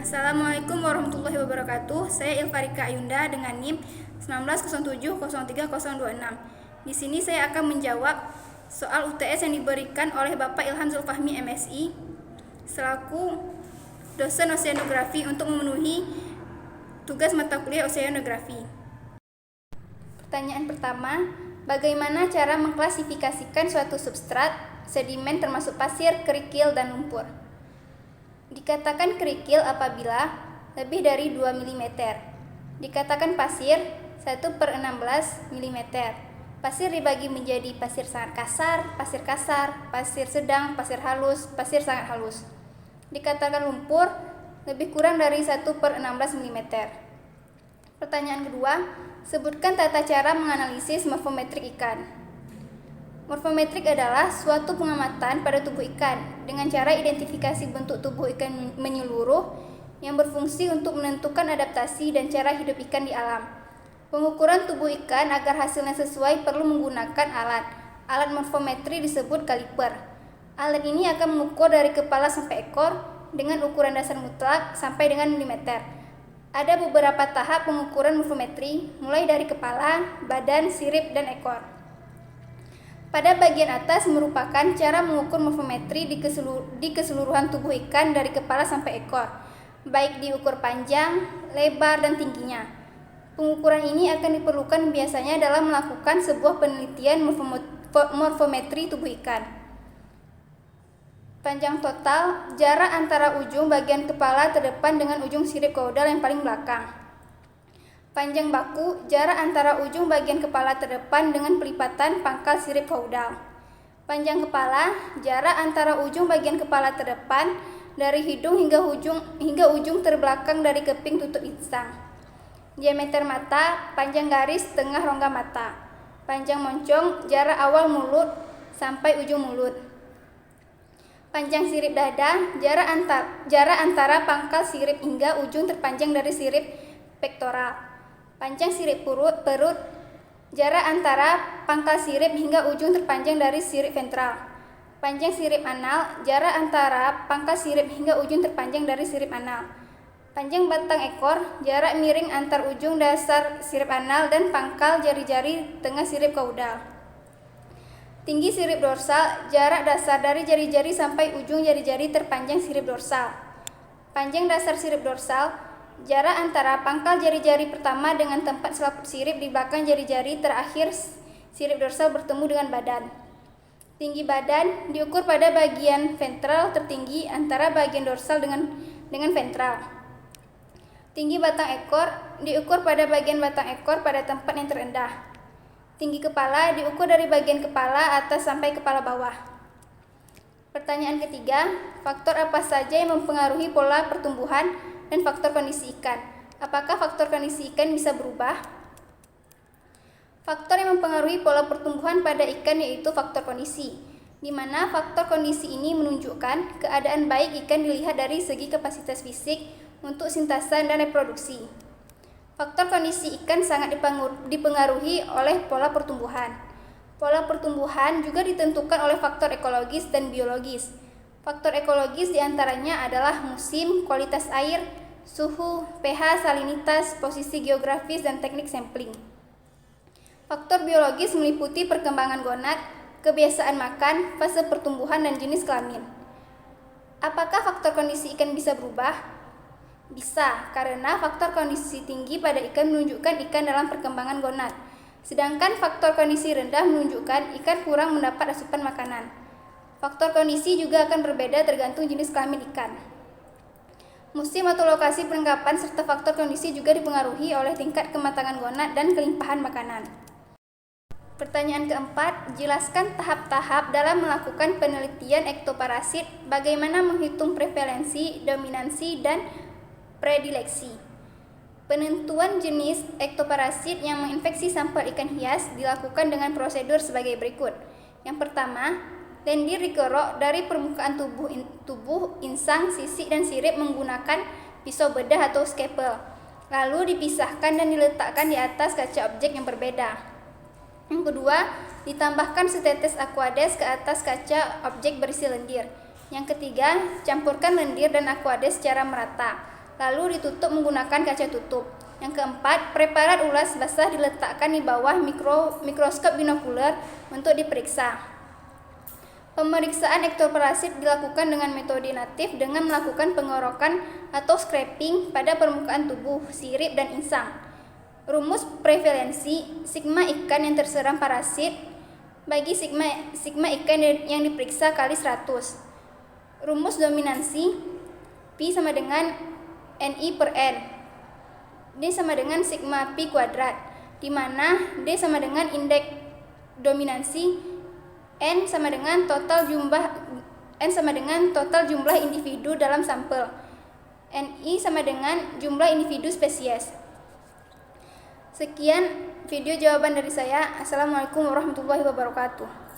Assalamualaikum warahmatullahi wabarakatuh. Saya Ilfarika Ayunda dengan NIM 1907030206. Di sini saya akan menjawab soal UTS yang diberikan oleh Bapak Ilham Zulfahmi MSI selaku dosen oseanografi untuk memenuhi tugas mata kuliah oseanografi. Pertanyaan pertama, bagaimana cara mengklasifikasikan suatu substrat, sedimen termasuk pasir, kerikil, dan lumpur? Dikatakan kerikil apabila lebih dari 2 mm. Dikatakan pasir 1/16 mm. Pasir dibagi menjadi pasir sangat kasar, pasir sedang, pasir halus, pasir sangat halus. Dikatakan lumpur lebih kurang dari 1/16 mm. Pertanyaan kedua, sebutkan tata cara menganalisis morfometrik ikan. Morfometrik adalah suatu pengamatan pada tubuh ikan dengan cara identifikasi bentuk tubuh ikan menyeluruh yang berfungsi untuk menentukan adaptasi dan cara hidup ikan di alam. Pengukuran tubuh ikan agar hasilnya sesuai perlu menggunakan alat. Alat morfometri disebut kaliper. Alat ini akan mengukur dari kepala sampai ekor dengan ukuran dasar mutlak sampai dengan milimeter. Ada beberapa tahap pengukuran morfometri, mulai dari kepala, badan, sirip, dan ekor. Pada bagian atas merupakan cara mengukur morfometri di keseluruhan tubuh ikan dari kepala sampai ekor, baik diukur panjang, lebar, dan tingginya. Pengukuran ini akan diperlukan biasanya dalam melakukan sebuah penelitian morfometri tubuh ikan. Panjang total, jarak antara ujung bagian kepala terdepan dengan ujung sirip kaudal yang paling belakang. Panjang baku, jarak antara ujung bagian kepala terdepan dengan pelipatan pangkal sirip kaudal. Panjang kepala, jarak antara ujung bagian kepala terdepan dari hidung hingga ujung terbelakang dari keping tutup insang. Diameter mata, panjang garis tengah rongga mata. Panjang moncong, jarak awal mulut sampai ujung mulut. Panjang sirip dada, jarak antara pangkal sirip hingga ujung terpanjang dari sirip pektoral. Panjang sirip perut, jarak antara pangkal sirip hingga ujung terpanjang dari sirip ventral. Panjang sirip anal, jarak antara pangkal sirip hingga ujung terpanjang dari sirip anal. Panjang batang ekor, jarak miring antar ujung dasar sirip anal dan pangkal jari-jari tengah sirip kaudal. Tinggi sirip dorsal, jarak dasar dari jari-jari sampai ujung jari-jari terpanjang sirip dorsal. Panjang dasar sirip dorsal, jarak antara pangkal jari-jari pertama dengan tempat selaput sirip di belakang jari-jari terakhir sirip dorsal bertemu dengan badan. Tinggi badan diukur pada bagian ventral tertinggi antara bagian dorsal dengan ventral. Tinggi batang ekor diukur pada bagian batang ekor pada tempat yang terendah. Tinggi kepala diukur dari bagian kepala atas sampai kepala bawah. Pertanyaan ketiga, faktor apa saja yang mempengaruhi pola pertumbuhan dan faktor kondisi ikan? Apakah faktor kondisi ikan bisa berubah? Faktor yang mempengaruhi pola pertumbuhan pada ikan yaitu faktor kondisi, di mana faktor kondisi ini menunjukkan keadaan baik ikan dilihat dari segi kapasitas fisik untuk sintasan dan reproduksi. Faktor kondisi ikan sangat dipengaruhi oleh pola pertumbuhan. Pola pertumbuhan juga ditentukan oleh faktor ekologis dan biologis. Faktor ekologis diantaranya adalah musim, kualitas air, suhu, pH, salinitas, posisi geografis, dan teknik sampling. Faktor biologis meliputi perkembangan gonad, kebiasaan makan, fase pertumbuhan, dan jenis kelamin. Apakah faktor kondisi ikan bisa berubah? Bisa, karena faktor kondisi tinggi pada ikan menunjukkan ikan dalam perkembangan gonad, sedangkan faktor kondisi rendah menunjukkan ikan kurang mendapat asupan makanan. Faktor kondisi juga akan berbeda tergantung jenis kelamin ikan. Musim atau lokasi penangkapan serta faktor kondisi juga dipengaruhi oleh tingkat kematangan gonad dan kelimpahan makanan. Pertanyaan keempat, jelaskan tahap-tahap dalam melakukan penelitian ektoparasit, bagaimana menghitung prevalensi, dominansi, dan predileksi. Penentuan jenis ektoparasit yang menginfeksi sampel ikan hias dilakukan dengan prosedur sebagai berikut. Yang pertama, lendir dikerok dari permukaan tubuh, insang, sisik, dan sirip menggunakan pisau bedah atau scalpel. Lalu dipisahkan dan diletakkan di atas kaca objek yang berbeda. Yang kedua, ditambahkan setetes aquades ke atas kaca objek berisi lendir. Yang ketiga, campurkan lendir dan aquades secara merata. lalu ditutup menggunakan kaca tutup. Yang keempat, preparat ulas basah diletakkan di bawah mikroskop binokuler untuk diperiksa. Pemeriksaan ektoparasit dilakukan dengan metode natif dengan melakukan pengorokan atau scraping pada permukaan tubuh, sirip, dan insang. Rumus prevalensi sigma ikan yang terserang parasit bagi sigma ikan yang diperiksa kali 100. Rumus dominansi Pi sama dengan Ni per N. D sama dengan sigma pi kuadrat, di mana D sama dengan indeks dominansi, N sama dengan total jumlah individu dalam sampel, Ni sama dengan jumlah individu spesies. Sekian video jawaban dari saya. Assalamualaikum warahmatullahi wabarakatuh.